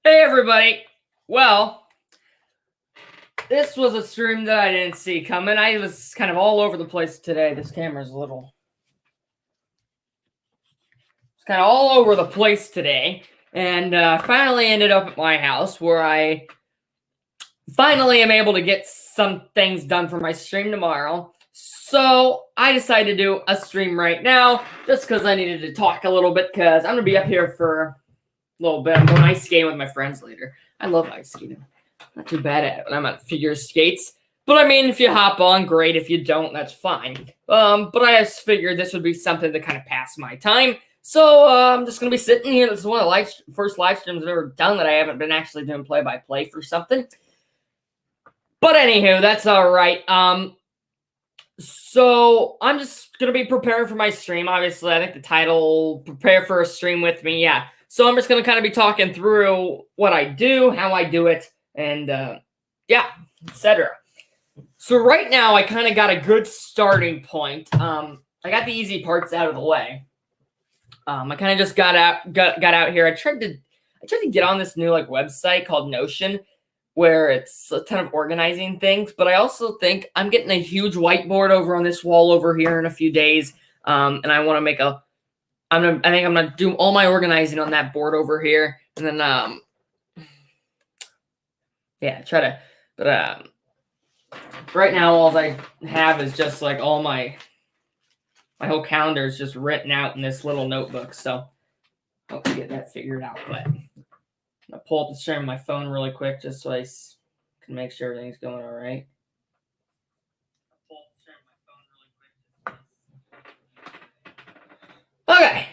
Hey everybody! Well, this was a stream that I didn't see coming. I was kind of all over the place today. This camera's a little... It's kind of all over the place today. And finally ended up at my house where I finally am able to get some things done for my stream tomorrow. So I decided to do a stream right now just because I needed to talk a little bit because I'm going to be up here for a little bit. I'm going ice skating with my friends later. I love ice skating. Not too bad at it when I'm at figure skates. But I mean, if you hop on, great. If you don't, that's fine. But I just figured this would be something to kind of pass my time. So I'm just going to be sitting here. This is one of the first live streams I've ever done that I haven't been actually doing play-by-play for something. But anywho, that's all right. So I'm just going to be preparing for my stream. Obviously, I think the title, Prepare for a Stream with Me. Yeah. So I'm just going to kind of be talking through what I do, how I do it, and yeah, etc. So right now I kind of got a good starting point. I got the easy parts out of the way. I kind of just got out here. I tried to get on this new website called Notion, where it's a ton of organizing things. But I also think I'm getting a huge whiteboard over on this wall over here in a few days, and I want to make a. I think I'm gonna do all my organizing on that board over here, and then yeah, try to. But right now all I have is just like all my whole calendar is just written out in this little notebook. So I'll get that figured out. But I'm gonna pull up the stream on my phone really quick just so I can make sure everything's going all right. Okay.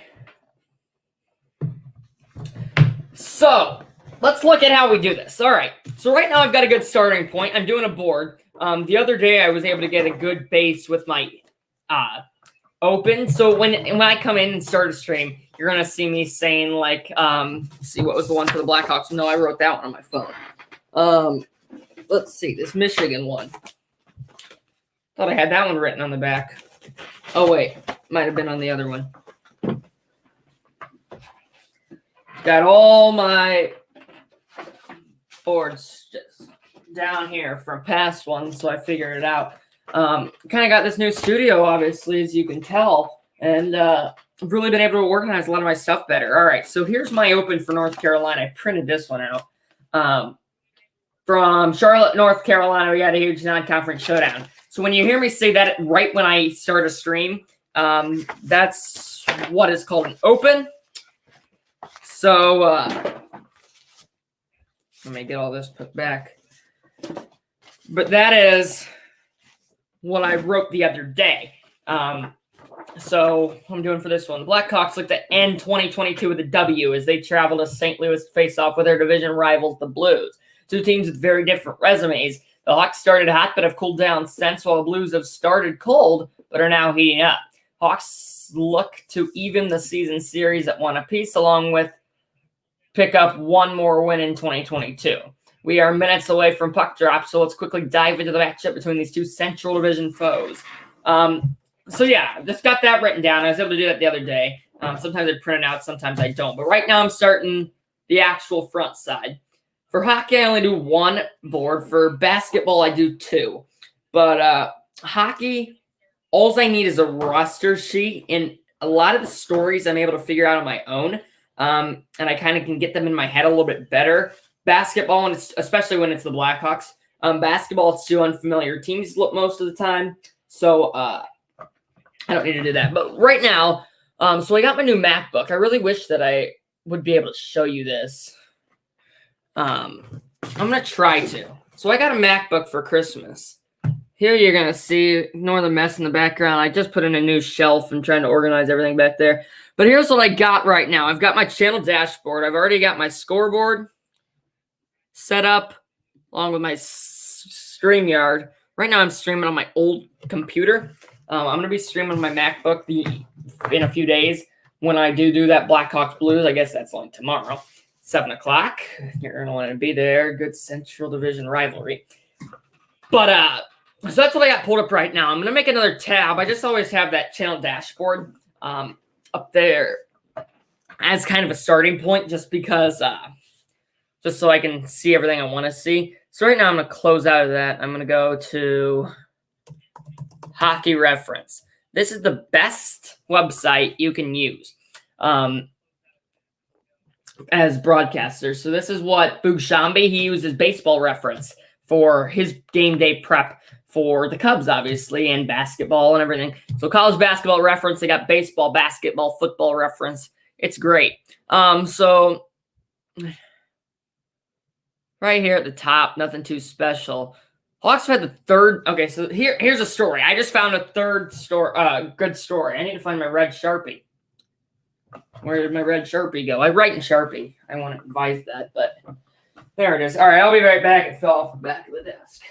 So let's look at how we do this. All right. So right now I've got a good starting point. I'm doing a board. The other day I was able to get a good base with my open. So when I come in and start a stream, you're gonna see me saying like, see what was the one for the Blackhawks? No, I wrote that one on my phone. Let's see, this Michigan one. Thought I had that one written on the back. Oh wait, might have been on the other one. Got all my boards just down here from past ones, so I figured it out. Kind of got this new studio, obviously, as you can tell, and I've really been able to organize a lot of my stuff better. All right, so here's my open for North Carolina. I printed this one out. From Charlotte, North Carolina, we got a huge non-conference showdown. So when you hear me say that right when I start a stream, that's what is called an open. So let me get all this put back. But that is what I wrote the other day. So I'm doing for this one. The Blackhawks look to end 2022 with a W as they travel to St. Louis to face off with their division rivals, the Blues. Two teams with very different resumes. The Hawks started hot but have cooled down since, while the Blues have started cold but are now heating up. Hawks look to even the season series at one apiece, along with pick up one more win in 2022. We are minutes away from puck drop, so let's quickly dive into the matchup between these two Central Division foes. So yeah, just got that written down. I was able to do that the other day. Sometimes I print it out, sometimes I don't. But right now I'm starting the actual front side. For hockey, I only do one board. For basketball, I do two. But hockey, all I need is a roster sheet. And a lot of the stories I'm able to figure out on my own. And I kind of can get them in my head a little bit better. Basketball, and especially when it's the Blackhawks. Basketball, it's two unfamiliar teams most of the time. So I don't need to do that. But right now, so I got my new MacBook. I really wish that I would be able to show you this. I'm going to try to. So I got a MacBook for Christmas. Here you're going to see, ignore the mess in the background. I just put in a new shelf and trying to organize everything back there. But here's what I got right now. I've got my channel dashboard. I've already got my scoreboard set up along with my StreamYard. Right now I'm streaming on my old computer. I'm going to be streaming on my MacBook in a few days when I do that Blackhawks Blues. I guess that's only tomorrow, 7 o'clock. You're going to want to be there. Good Central Division rivalry. But so that's what I got pulled up right now. I'm going to make another tab. I just always have that channel dashboard up there as kind of a starting point just because so just so I can see everything I want to see. So right now I'm going to close out of that. I'm going to go to Hockey Reference. This is the best website you can use as broadcasters. So this is what Boog he uses Baseball Reference for his game day prep for the Cubs, obviously, and basketball and everything. So college basketball reference, they got baseball, basketball, football reference. It's great. So right here at the top, nothing too special. Hawks have had the third. Okay, so here's a story. I just found a third story, good story. I need to find my red Sharpie. Where did my red Sharpie go? I write in Sharpie. I want to advise that, but there it is. All right, I'll be right back. It fell off the back of the desk.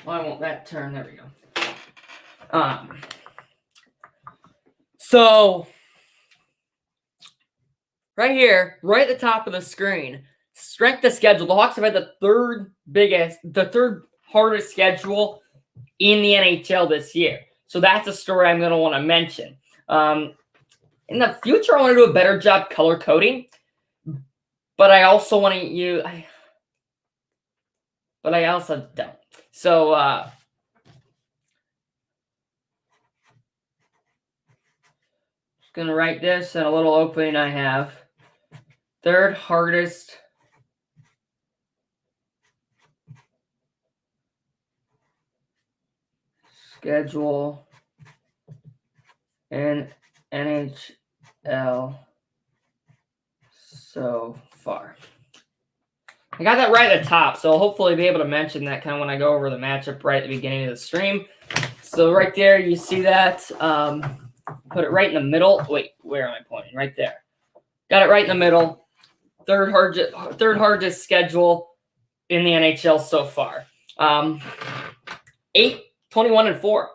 Why won't that turn? There we go. So right here, right at the top of the screen, strength of schedule. The Hawks have had the third hardest schedule in the NHL this year. So that's a story I'm going to want to mention. In the future, I want to do a better job color coding, but I also want to use. But I also don't. So just gonna write this in a little opening I have. Third hardest schedule in NHL so far. I got that right at the top, so I'll hopefully be able to mention that kind of when I go over the matchup right at the beginning of the stream. So right there, you see that. Put it right in the middle. Wait, where am I pointing? Right there. Got it right in the middle. Third hardest schedule in the NHL so far. 8, 21, and 4.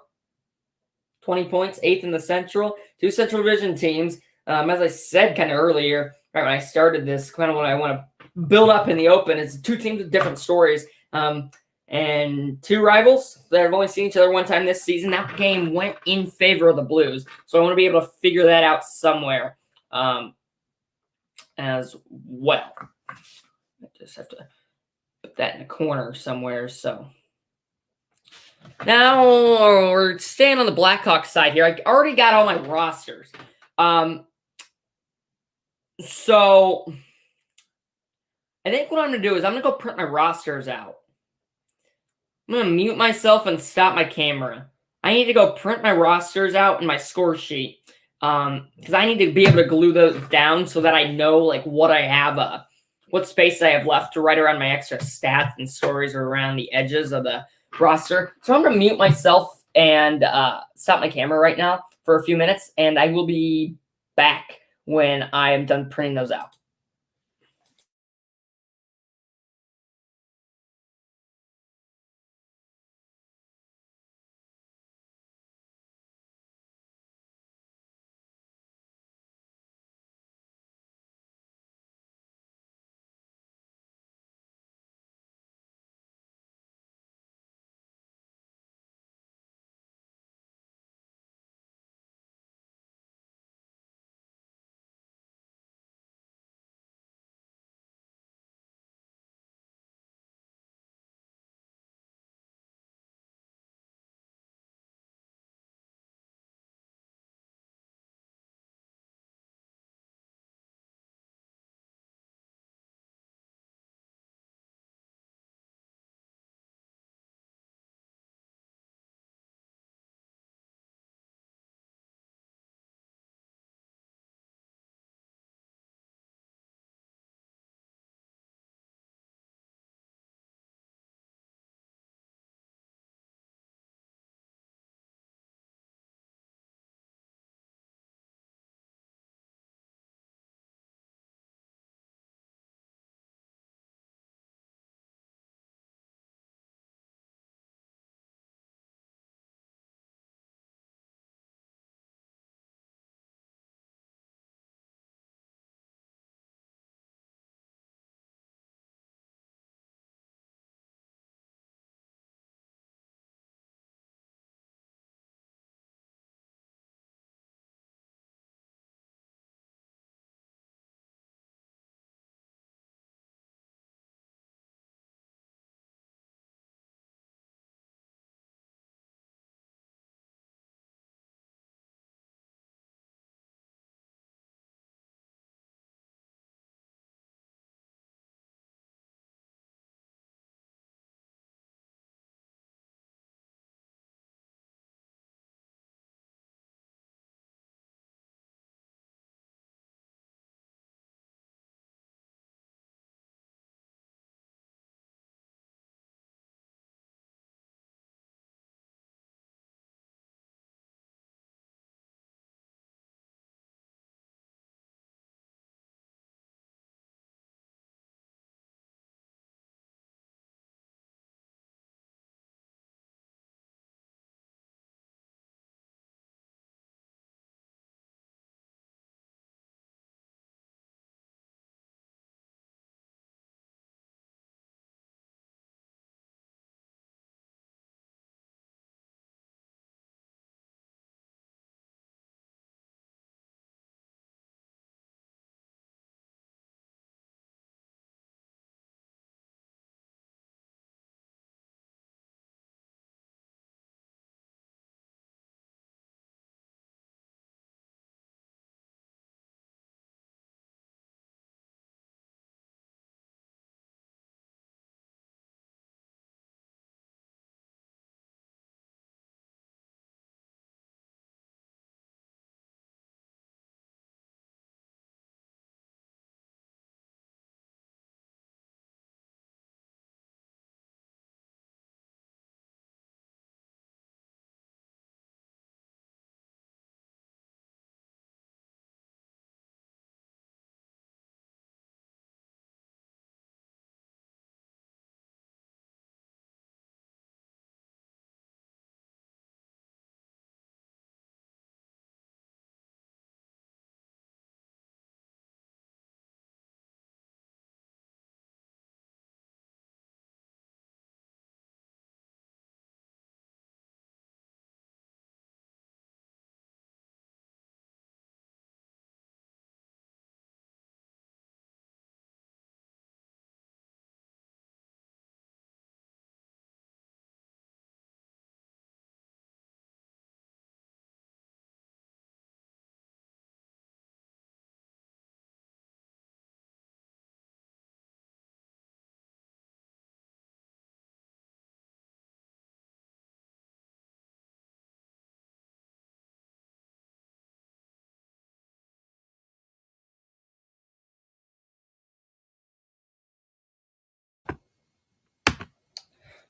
20 points, 8th in the Central. 2 Central Division teams. As I said kind of earlier, right when I started this, kind of what I want to build up in the open is 2 teams with different stories. And 2 rivals that have only seen each other one time this season. That game went in favor of the Blues. So I want to be able to figure that out somewhere as well. I just have to put that in a corner somewhere. So now we're staying on the Blackhawks side here. I already got all my rosters. So I think what I'm going to do is I'm going to go print my rosters out. I'm going to mute myself and stop my camera. I need to go print my rosters out in my score sheet because I need to be able to glue those down so that I know like what I have, what space I have left to write around my extra stats and stories or around the edges of the roster. So I'm going to mute myself and stop my camera right now for a few minutes, and I will be back when I am done printing those out.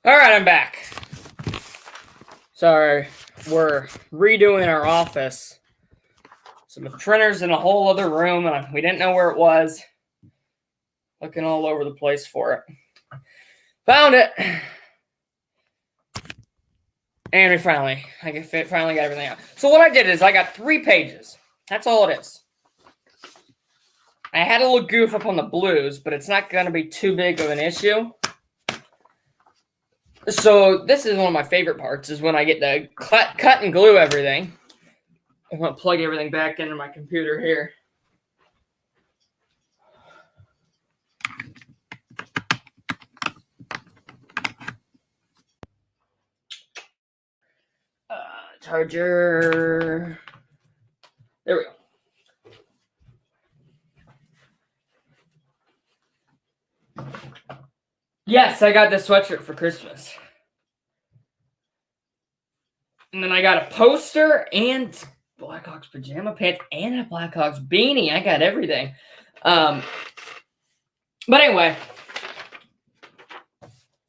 All right, I'm back. Sorry, we're redoing our office. So the printer's in a whole other room, and we didn't know where it was. Looking all over the place for it. Found it. And we finally got everything out. So what I did is I got 3 pages. That's all it is. I had a little goof up on the blues, but it's not going to be too big of an issue. So this is one of my favorite parts, is when I get to cut and glue everything. I'm going to plug everything back into my computer here. Charger. There we go. Yes, I got this sweatshirt for Christmas. And then I got a poster and Blackhawks pajama pants and a Blackhawks beanie. I got everything. But anyway.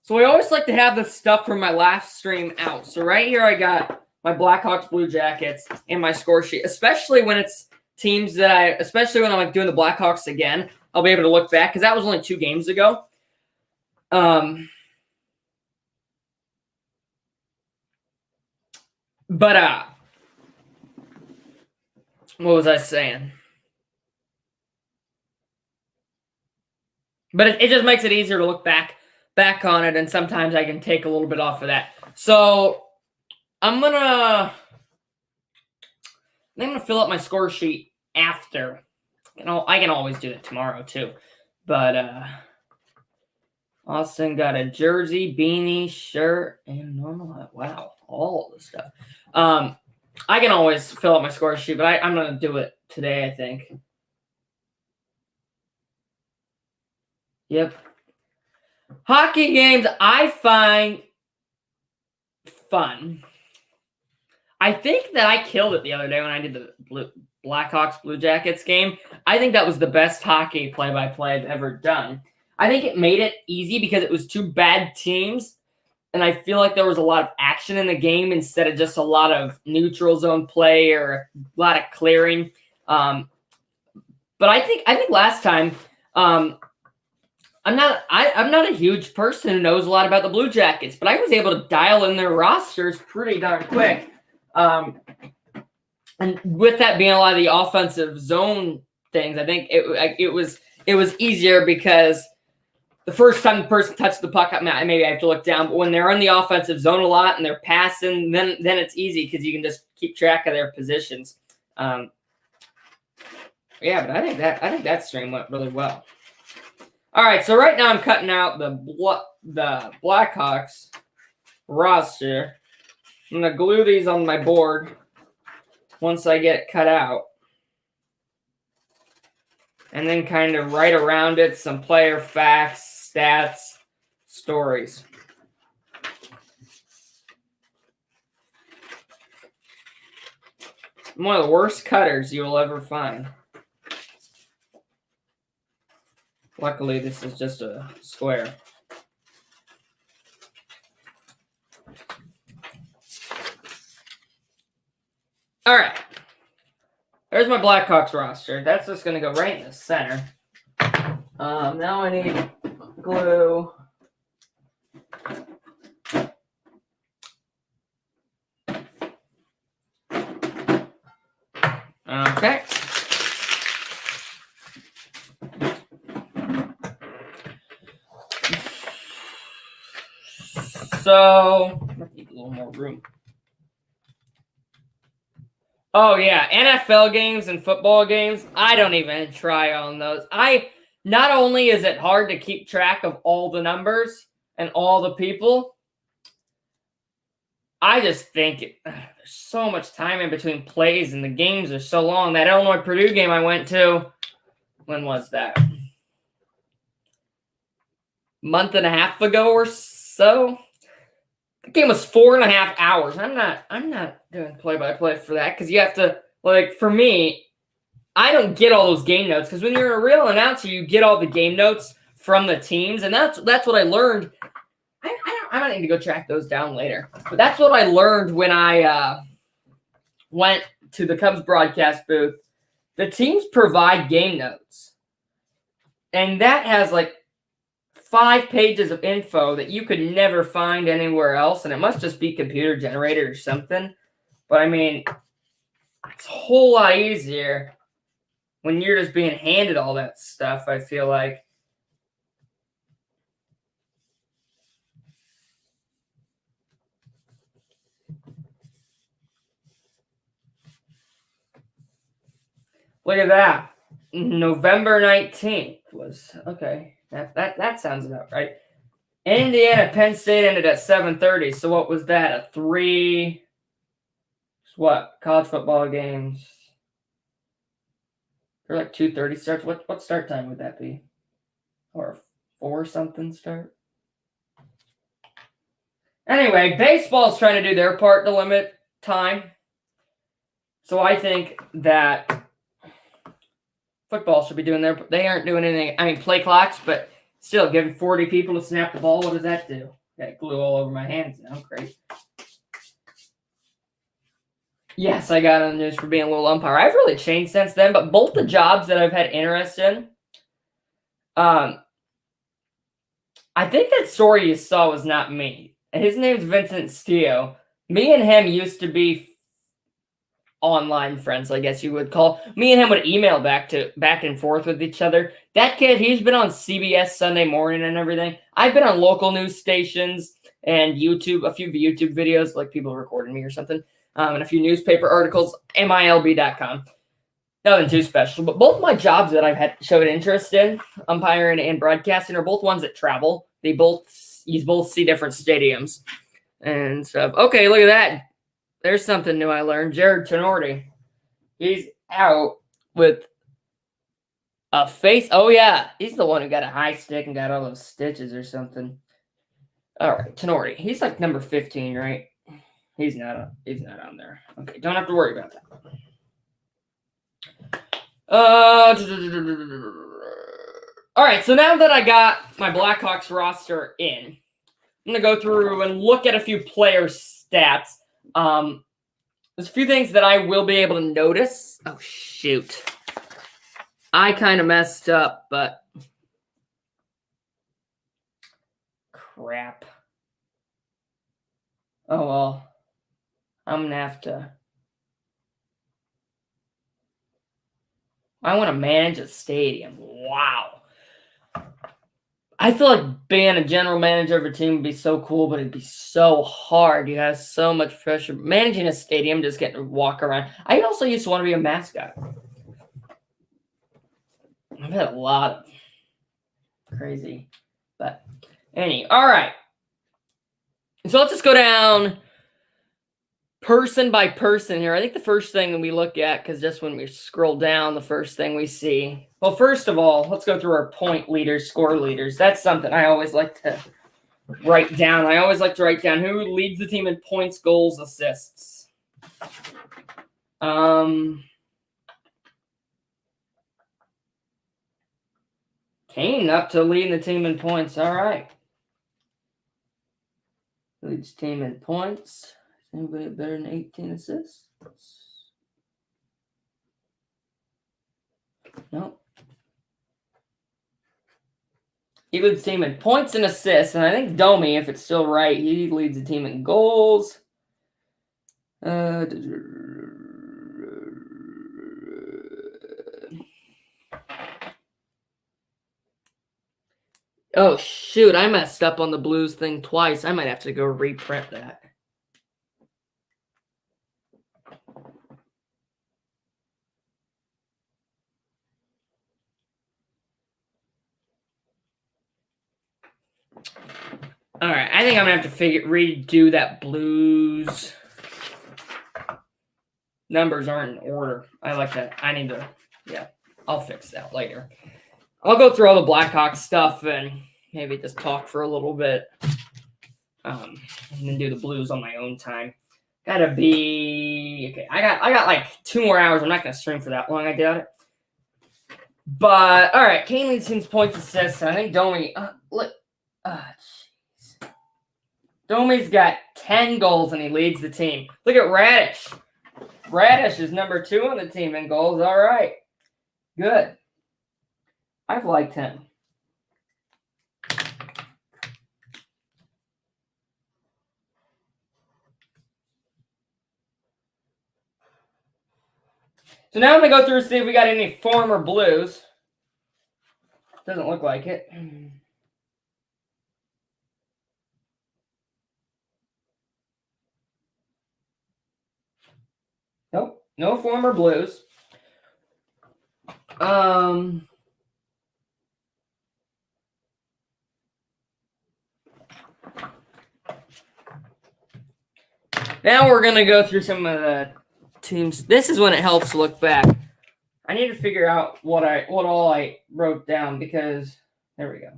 So I always like to have the stuff from my last stream out. So right here I got my Blackhawks Blue Jackets and my score sheet. Especially when it's teams that especially when I'm like doing the Blackhawks again, I'll be able to look back because that was only 2 games ago. But what was I saying? But it just makes it easier to look back on it, and sometimes I can take a little bit off of that. So I'm gonna fill up my score sheet after. I can always do it tomorrow too. But Austin got a jersey, beanie, shirt, and normal. Wow, all the stuff. I can always fill up my score sheet, but I'm gonna do it today, I think. Yep. Hockey games I find fun. I think that I killed it the other day when I did the Blackhawks Blue Jackets game. I think that was the best hockey play-by-play I've ever done. I think it made it easy because it was 2 bad teams, and I feel like there was a lot of action in the game instead of just a lot of neutral zone play or a lot of clearing. But I think last time. I'm not a huge person who knows a lot about the Blue Jackets, but I was able to dial in their rosters pretty darn quick. And with that being a lot of the offensive zone things, I think it was easier because the first time the person touched the puck, maybe I have to look down. But when they're in the offensive zone a lot and they're passing, then it's easy because you can just keep track of their positions. Yeah, but I think that stream went really well. All right, so right now I'm cutting out the Blackhawks roster. I'm going to glue these on my board once I get it cut out. And then kind of write around it some player facts, stats, stories. I'm one of the worst cutters you will ever find. Luckily, this is just a square. All right. There's my Blackhawks roster. That's just going to go right in the center. Now I need glue. Okay. So, I need a little more room. Oh, yeah. NFL games and football games, I don't even try on those. Not only is it hard to keep track of all the numbers and all the people, I just think there's so much time in between plays and the games are so long. That Illinois-Purdue game I went to, when was that? Month and a half ago or so. The game was 4.5 hours. I'm not doing play-by-play for that because you have to, like, for me, I don't get all those game notes because when you're a real announcer, you get all the game notes from the teams, and that's what I learned. I I might need to go track those down later. But that's what I learned when I went to the Cubs broadcast booth. The teams provide game notes. And that has like 5 pages of info that you could never find anywhere else. And it must just be computer generated or something. But I mean, it's a whole lot easier when you're just being handed all that stuff, I feel like. Look at that. November 19th was, okay, that sounds about right. Indiana, Penn State ended at 7:30. So what was that? A 3, what, college football games? They're like 2:30 starts. What start time would that be? Or a 4 something start? Anyway, baseball's trying to do their part to limit time. So I think that football should be doing their. They aren't doing anything. I mean, play clocks, but still, giving 40 people to snap the ball. What does that do? Got glue all over my hands now. Great. Yes, I got on the news for being a little umpire. I've really changed since then, but both the jobs that I've had interest in, I think that story you saw was not me. His name's Vincent Steele. Me and him used to be online friends, I guess you would call. Me and him would email back and forth with each other. That kid, he's been on CBS Sunday Morning and everything. I've been on local news stations and YouTube, a few YouTube videos, like people recording me or something, and a few newspaper articles, MILB.com. Nothing too special, but both my jobs that I've had showed interest in, umpiring and broadcasting, are both ones that travel. You both see different stadiums and stuff. Okay, look at that. There's something new I learned. Jared Tenorti. He's out with a face. Oh, yeah. He's the one who got a high stick and got all those stitches or something. All right, Tenorti. He's like number 15, right? He's not on there. Okay, don't have to worry about that. All right, so now that I got my Blackhawks roster in, I'm going to go through and look at a few player stats. There's a few things that I will be able to notice. Oh, shoot. I kind of messed up, but crap. Oh, well. I'm going to have to. I want to manage a stadium. Wow. I feel like being a general manager of a team would be so cool, but it'd be so hard. You have so much pressure. Managing a stadium, just getting to walk around. I also used to want to be a mascot. I've had a lot of crazy, but anyway. All right. So let's just go down person by person here. I think the first thing that we look at, because just when we scroll down, the first thing we see. Well, first of all, let's go through our point leaders, score leaders. That's something I always like to write down. I always like to write down who leads the team in points, goals, assists. Kane up to leading the team in points. All right. Leads team in points. Anybody better than 18 assists? No. He leads the team in points and assists, and I think Domi, if it's still right, he leads the team in goals. Oh, shoot, I messed up on the Blues thing twice. I might have to go reprint that. All right, I think I'm going to have to redo that Blues. Numbers aren't in order. I like that. I need to, I'll fix that later. I'll go through all the Blackhawks stuff and maybe just talk for a little bit. And then do the Blues on my own time. Gotta be, okay, I got like 2 more hours. I'm not going to stream for that long, I doubt it. But, all right, Kane leads team's points, assists. I think Domi, look, jeez. Domi's got 10 goals and he leads the team. Look at Radish. Radish is number 2 on the team in goals. All right. Good. I've liked him. So now I'm going to go through and see if we got any former Blues. Doesn't look like it. Nope. No former Blues. Now we're going to go through some of the teams. This is when it helps to look back. I need to figure out what all I wrote down because there we go.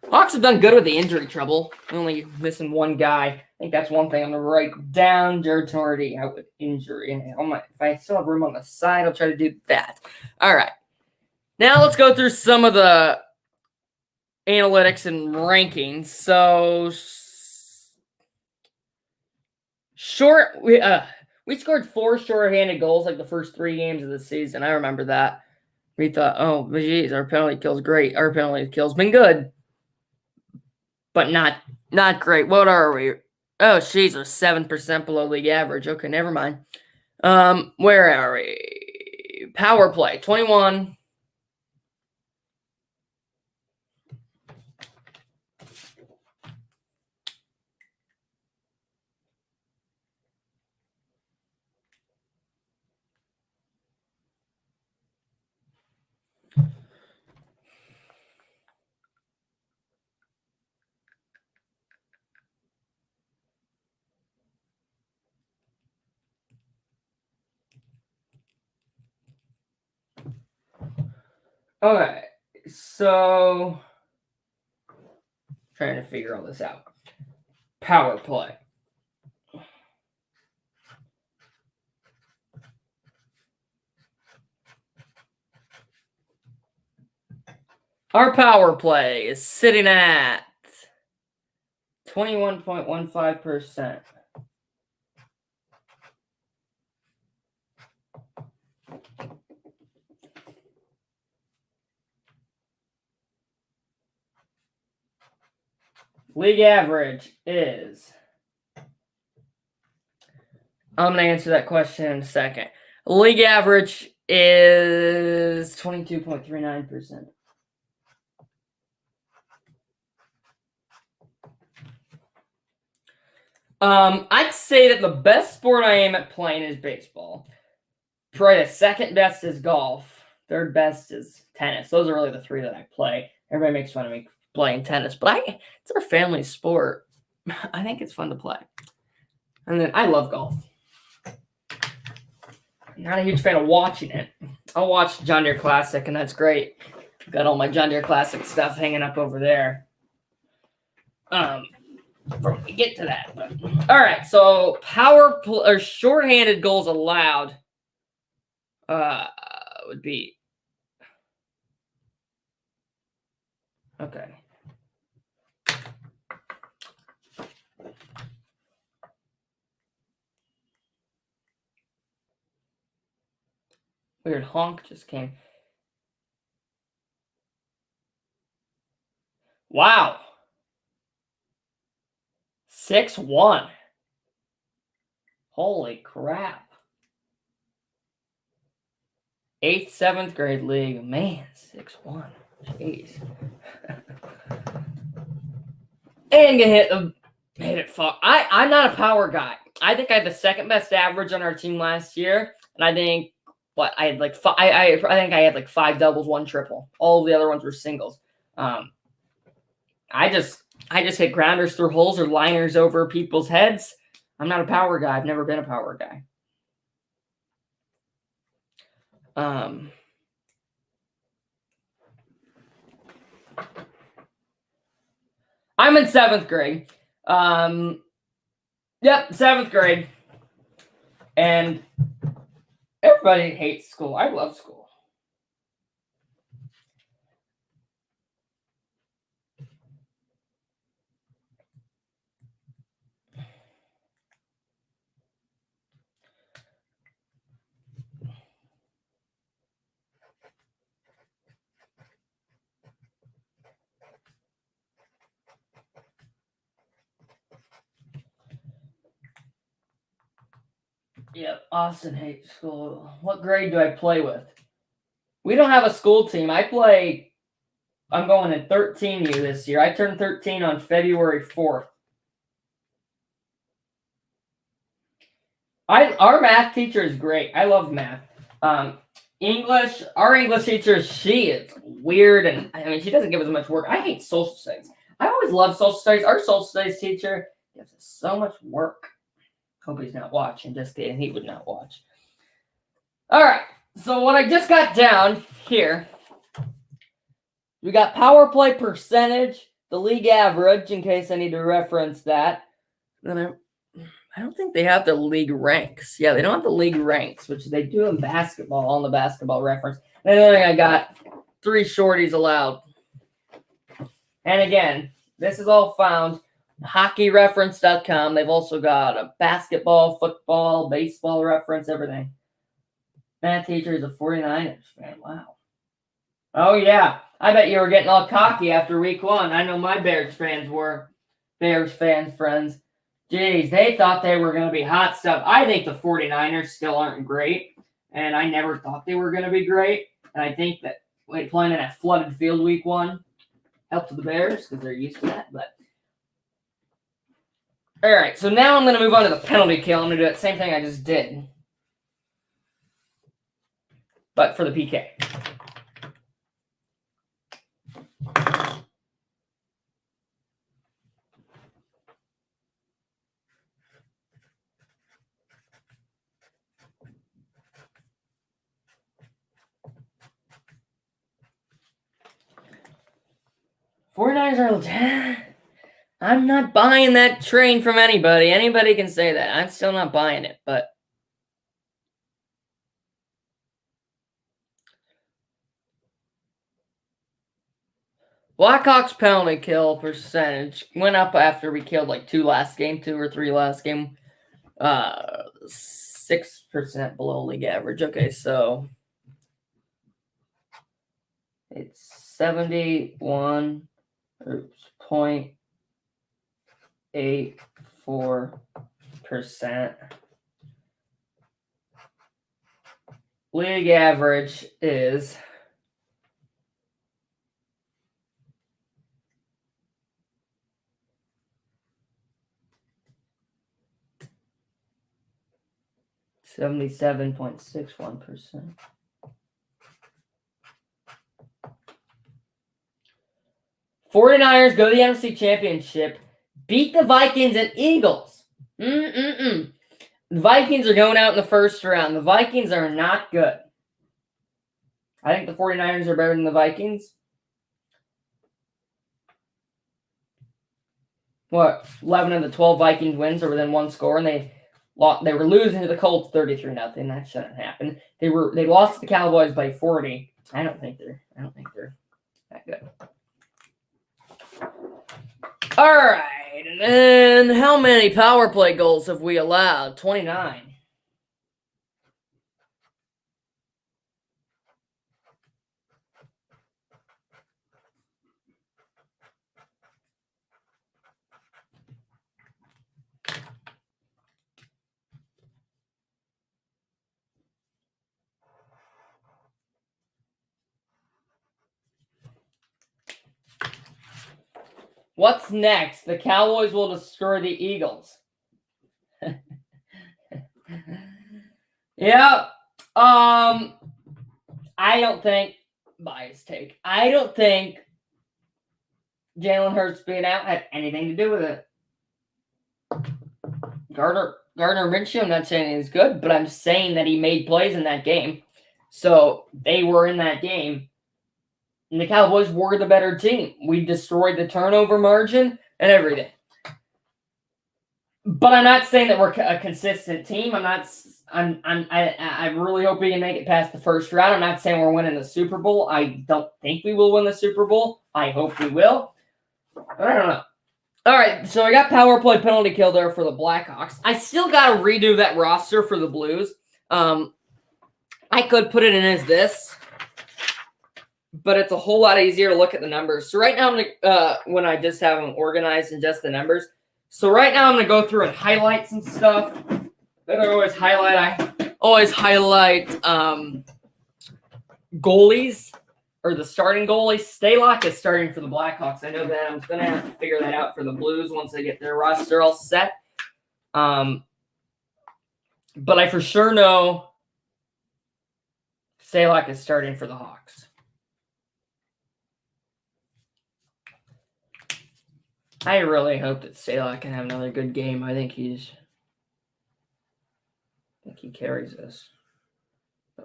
Hawks have done good with the injury trouble. Only missing one guy. I think that's one thing I'm going to write down. Jared Torrey out with injury. If I still have room on the side, I'll try to do that. All right. Now let's go through some of the analytics and rankings. So we scored 4 shorthanded goals like the first 3 games of the season. I remember that. We thought, oh, geez, our penalty kill's great. Our penalty kill's been good, but not great. What are we? Oh, geez, we're 7% below league average. Okay, never mind. Where are we? Power play, 21. Okay, so trying to figure all this out. Power play. Our power play is sitting at 21.15%. League average is... I'm going to answer that question in a second. League average is 22.39%. I'd say that the best sport I am at playing is baseball. Probably the second best is golf. Third best is tennis. Those are really the 3 that I play. Everybody makes fun of me playing tennis, but it's our family sport. I think it's fun to play. And then I love golf. I'm not a huge fan of watching it. I'll watch John Deere Classic, and that's great. Got all my John Deere Classic stuff hanging up over there. Before we get to that. But, all right, so shorthanded goals allowed would be... Okay. Weird honk just came. Wow. 6-1. Holy crap. 8th, 7th grade league. Man, 6-1. Jeez. And get hit it. I'm not a power guy. I think I had the second best average on our team last year, and I think I had like I think I had like 5 doubles, 1 triple. All the other ones were singles. I just hit grounders through holes or liners over people's heads. I'm not a power guy. I've never been a power guy. I'm in 7th grade. Yep, 7th grade. And everybody hates school. I love school. Yep, Austin hates school. What grade do I play with? We don't have a school team. I'm going to 13U this year. I turned 13 on February 4th. Our math teacher is great. I love math. English, our English teacher, she is weird, and I mean, she doesn't give us much work. I hate social studies. I always love social studies. Our social studies teacher gives us so much work. Hope he's not watching. Just kidding. He would not watch. All right. So what I just got down here, we got power play percentage, the league average, in case I need to reference that. Then I don't think they have the league ranks. Yeah, they don't have the league ranks, which they do in basketball on the basketball reference. And then I got 3 shorties allowed. And again, this is all found hockeyreference.com. They've also got a basketball, football, baseball reference, everything. Math teacher is a 49ers fan. Wow. Oh, yeah. I bet you were getting all cocky after week 1. I know my Bears fans were. Bears fans, friends. Jeez, they thought they were going to be hot stuff. I think the 49ers still aren't great, and I never thought they were going to be great. And I think that playing in a flooded field week 1 helped the Bears because they're used to that. But all right, so now I'm going to move on to the penalty kill. I'm going to do that same thing I just did, but for the PK. I'm not buying that train from anybody. Anybody can say that. I'm still not buying it, but Blackhawks penalty kill percentage went up after we killed like 2 or 3 last game. 6% below league average. Okay, so it's 71.84%. League average is 77.61%. '49ers go to the NFC Championship, beat the Vikings and Eagles. The Vikings are going out in the first round. The Vikings are not good. I think the 49ers are better than the Vikings. What? 11 of the 12 Vikings wins are within 1 score, and they were losing to the Colts 33-0. That shouldn't happen. They lost to the Cowboys by 40. I don't think they're that good. All right, and how many power play goals have we allowed? 29. What's next? The Cowboys will destroy the Eagles. Yeah. I don't think bias take. I don't think Jalen Hurts being out had anything to do with it. Gardner Minshew, I'm not saying he's good, but I'm saying that he made plays in that game. So they were in that game. And the Cowboys were the better team. We destroyed the turnover margin and everything. But I'm not saying that we're a consistent team. I really hope we can make it past the first round. I'm not saying we're winning the Super Bowl. I don't think we will win the Super Bowl. I hope we will. But I don't know. All right, so I got power play penalty kill there for the Blackhawks. I still got to redo that roster for the Blues. I could put it in as this, but it's a whole lot easier to look at the numbers. So right now, I'm gonna when I just have them organized in just the numbers. So right now, I'm gonna go through and highlight some stuff. Then I always highlight goalies or the starting goalie. Stalock is starting for the Blackhawks. I know that. I'm gonna have to figure that out for the Blues once they get their roster all set. But I for sure know Stalock is starting for the Hawks. I really hope that Stalock can have another good game. I think he carries us.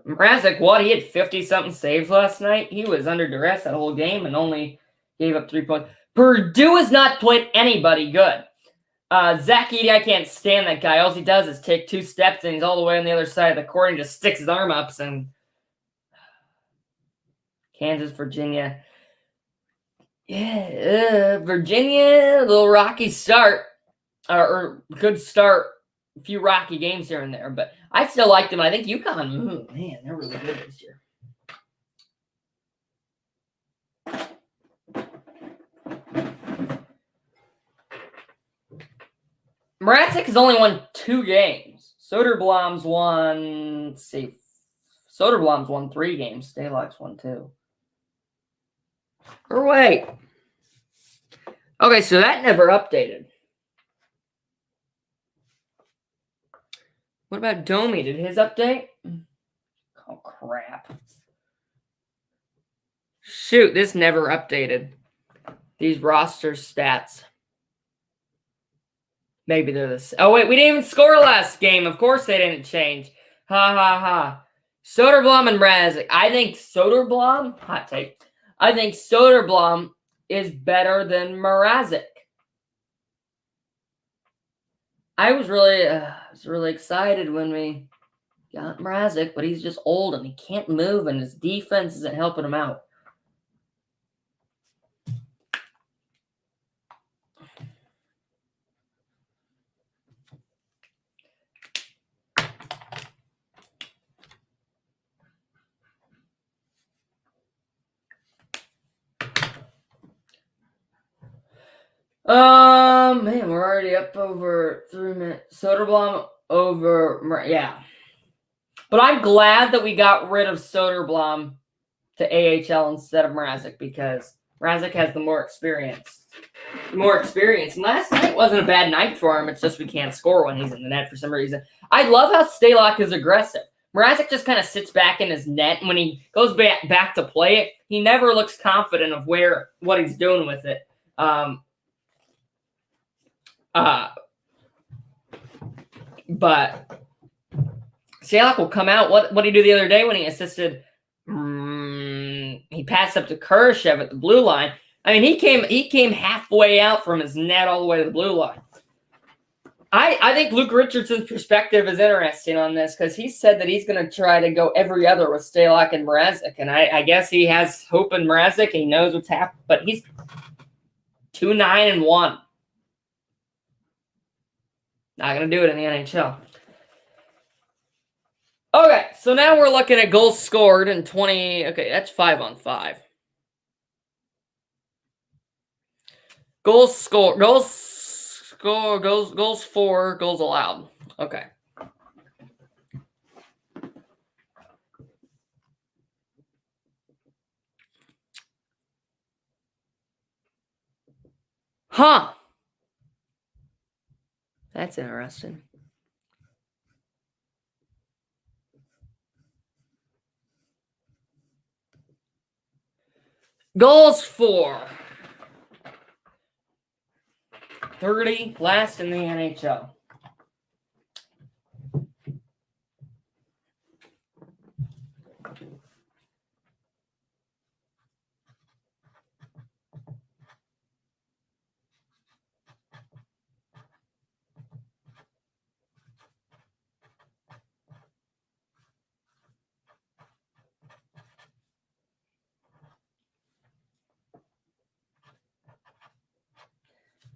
Mrazek, what? He had 50-something saves last night. He was under duress that whole game and only gave up 3 points. Purdue has not played anybody good. Zach Edey, I can't stand that guy. All he does is take 2 steps and he's all the way on the other side of the court and just sticks his arm up. And Kansas, Virginia. Yeah, Virginia, a little rocky start. Or good start. A few rocky games here and there. But I still like them. I think UConn, man, they're really good this year. Mrazek has only won 2 games. Soderblom's won, Soderblom's won 3 games. Stalock's won 2. Or wait. Okay, so that never updated. What about Domi? Did his update? Oh, crap. Shoot, this never updated. These roster stats. Maybe they're the same. Oh, wait, we didn't even score last game. Of course they didn't change. Ha, ha, ha. Soderblom and Mrazek. I think Soderblom, hot take. I think Soderblom is better than Mrazek. I was really excited when we got Mrazek, but he's just old and he can't move and his defense isn't helping him out. Man, we're already up over 3 minutes. Soderblom over, yeah. But I'm glad that we got rid of Soderblom to AHL instead of Mrazek because Mrazek has the more experience. And last night wasn't a bad night for him. It's just we can't score when he's in the net for some reason. I love how Stalock is aggressive. Mrazek just kind of sits back in his net, and when he goes back to play it, he never looks confident of what he's doing with it. But Stalock will come out. What did he do the other day when he assisted? He passed up to Kurashev at the blue line. I mean, he came halfway out from his net all the way to the blue line. I think Luke Richardson's perspective is interesting on this because he said that he's going to try to go every other with Stalock and Mrazek, and I guess he has hope in Mrazek. He knows what's happening, but he's 2-9-1. Not going to do it in the NHL. Okay, so now we're looking at goals scored in 20. Okay, that's 5-on-5. Goals for, goals allowed. Okay. Huh. That's interesting. Goals for 30, last in the NHL.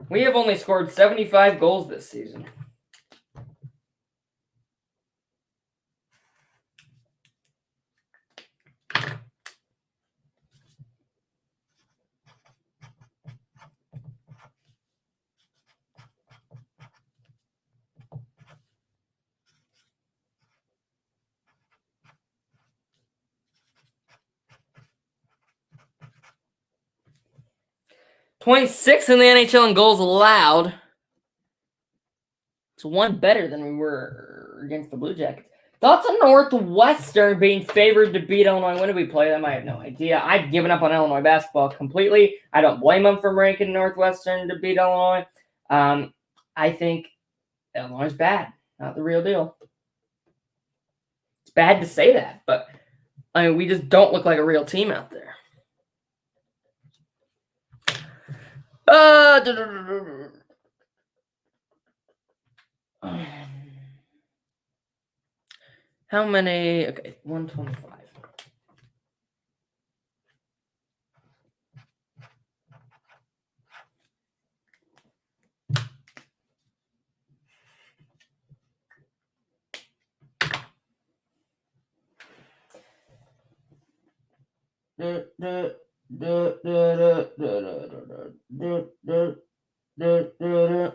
We have only scored 75 goals this season. 26 in the NHL in goals allowed. It's one better than we were against the Blue Jackets. Thoughts on Northwestern being favored to beat Illinois? When did we play them? I have no idea. I've given up on Illinois basketball completely. I don't blame them for ranking Northwestern to beat Illinois. I think Illinois is bad, not the real deal. It's bad to say that, but I mean, we just don't look like a real team out there. How many? Okay, 125.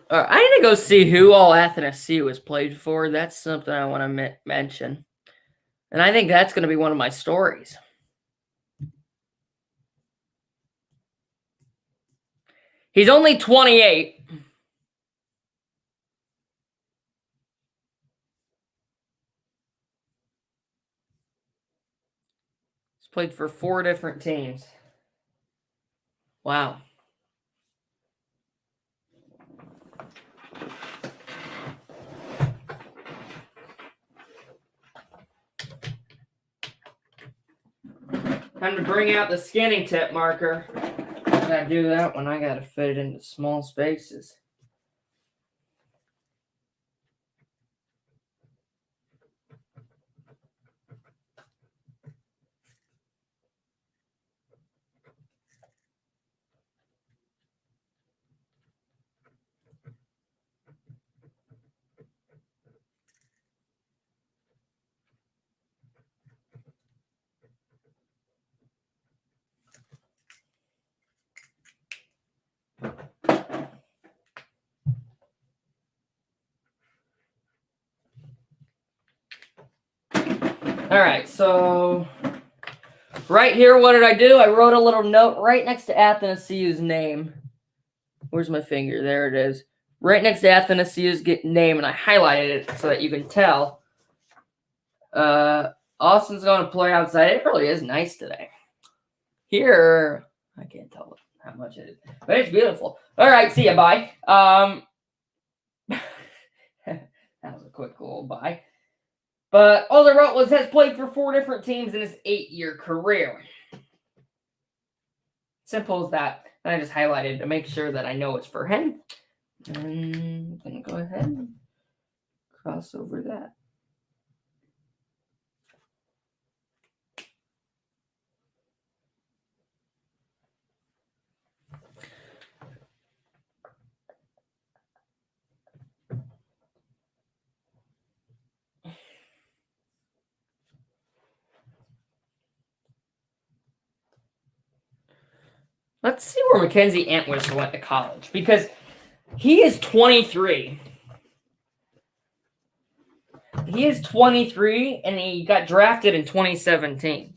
I need to go see who all Athanasiou has played for. That's something I want to mention. And I think that's going to be one of my stories. He's only 28. He's played for 4 different teams. Wow. Time to bring out the skinning tip marker. I gotta do that when I gotta fit it into small spaces. All right, so right here, what did I do? I wrote a little note right next to Athanasiou's name. Where's my finger? There it is. Right next to Athanasiou's name, and I highlighted it so that you can tell. Austin's going to play outside. It really is nice today. Here, I can't tell how much it is, but it's beautiful. All right, see ya, bye. That was a quick little bye. But all I wrote was has played for 4 different teams in his 8-year career. Simple as that. And I just highlighted to make sure that I know it's for him. And I'm going to go ahead and cross over that. Let's see where Mackenzie Entwistle went to college, because he is 23. He is 23, and he got drafted in 2017.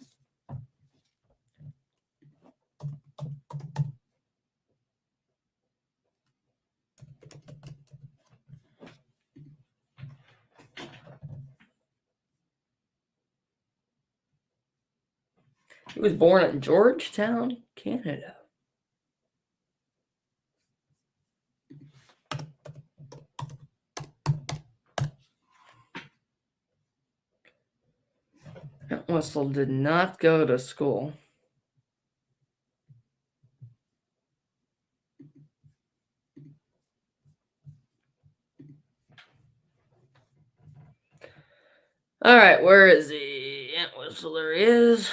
He was born in Georgetown, Canada. Entwistle did not go to school. All right, where is he? Entwistle, there he is.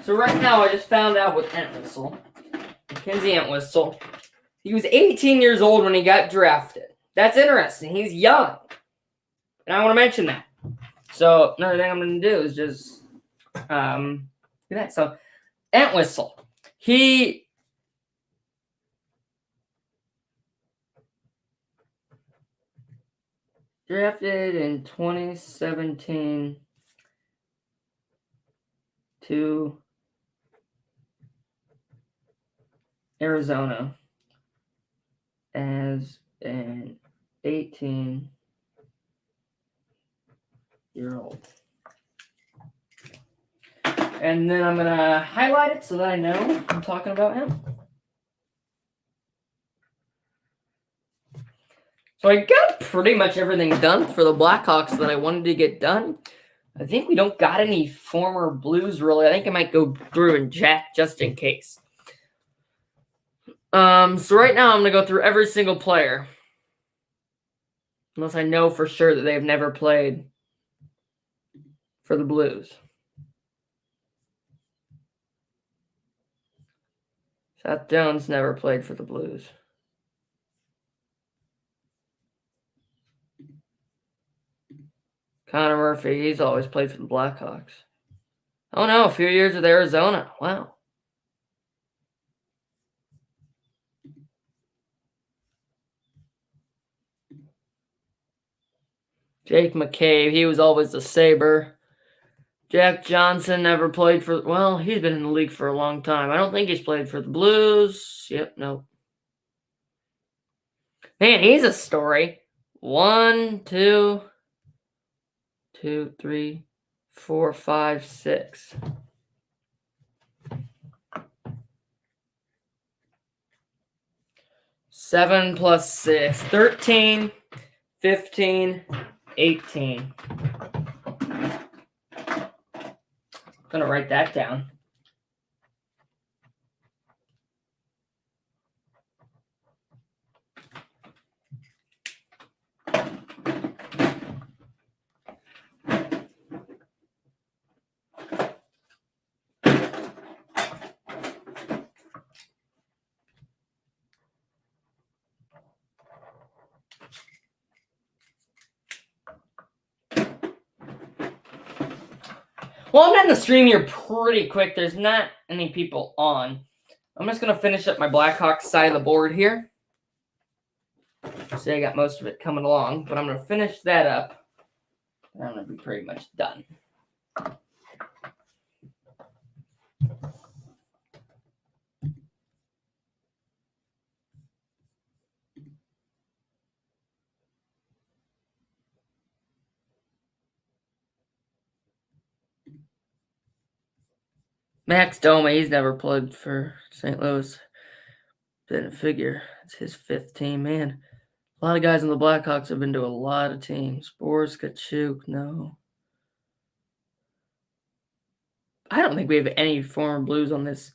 So right now, I just found out with Entwistle, Mackenzie Entwistle, he was 18 years old when he got drafted. That's interesting. He's young. And I want to mention that. So another thing I'm going to do is just do that. So Entwistle, he drafted in 2017 to Arizona as an 18-year-old. And then I'm going to highlight it so that I know I'm talking about him. So I got pretty much everything done for the Blackhawks that I wanted to get done. I think we don't got any former Blues, really. I think I might go through and check just in case. So right now I'm going to go through every single player. Unless I know for sure that they have never played for the Blues. Seth Jones never played for the Blues. Connor Murphy, he's always played for the Blackhawks. Oh no, a few years with Arizona. Wow. Jake McCabe, he was always a Sabre. Jack Johnson never played for, well, he's been in the league for a long time. I don't think he's played for the Blues. Yep, nope. Man, he's a story. 1, 2, 3, 4, 5, 6. 7 plus 6. 13, 15, 18. I'm going to write that down. Well, I'm ending the stream here pretty quick. There's not any people on. I'm just going to finish up my Blackhawks side of the board here. See, I got most of it coming along, but I'm going to finish that up. And I'm going to be pretty much done. Max Domi, he's never played for St. Louis. Didn't figure. It's his 5th team, man. A lot of guys in the Blackhawks have been to a lot of teams. Boris Katchouk, no. I don't think we have any former Blues on this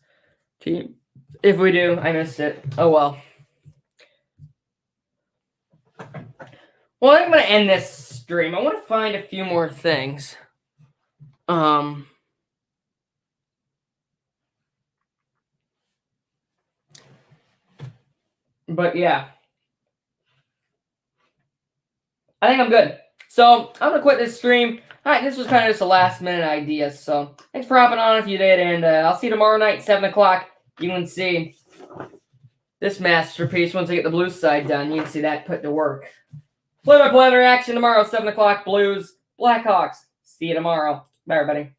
team. If we do, I missed it. Oh, well. Well, I'm going to end this stream. I want to find a few more things. But yeah. I think I'm good. So I'm going to quit this stream. All right, this was kind of just a last minute idea. So thanks for hopping on if you did. And I'll see you tomorrow night, 7 o'clock. You can see this masterpiece once I get the Blues side done. You can see that put to work. Play-by-play reaction tomorrow, 7 o'clock. Blues, Blackhawks. See you tomorrow. Bye, everybody.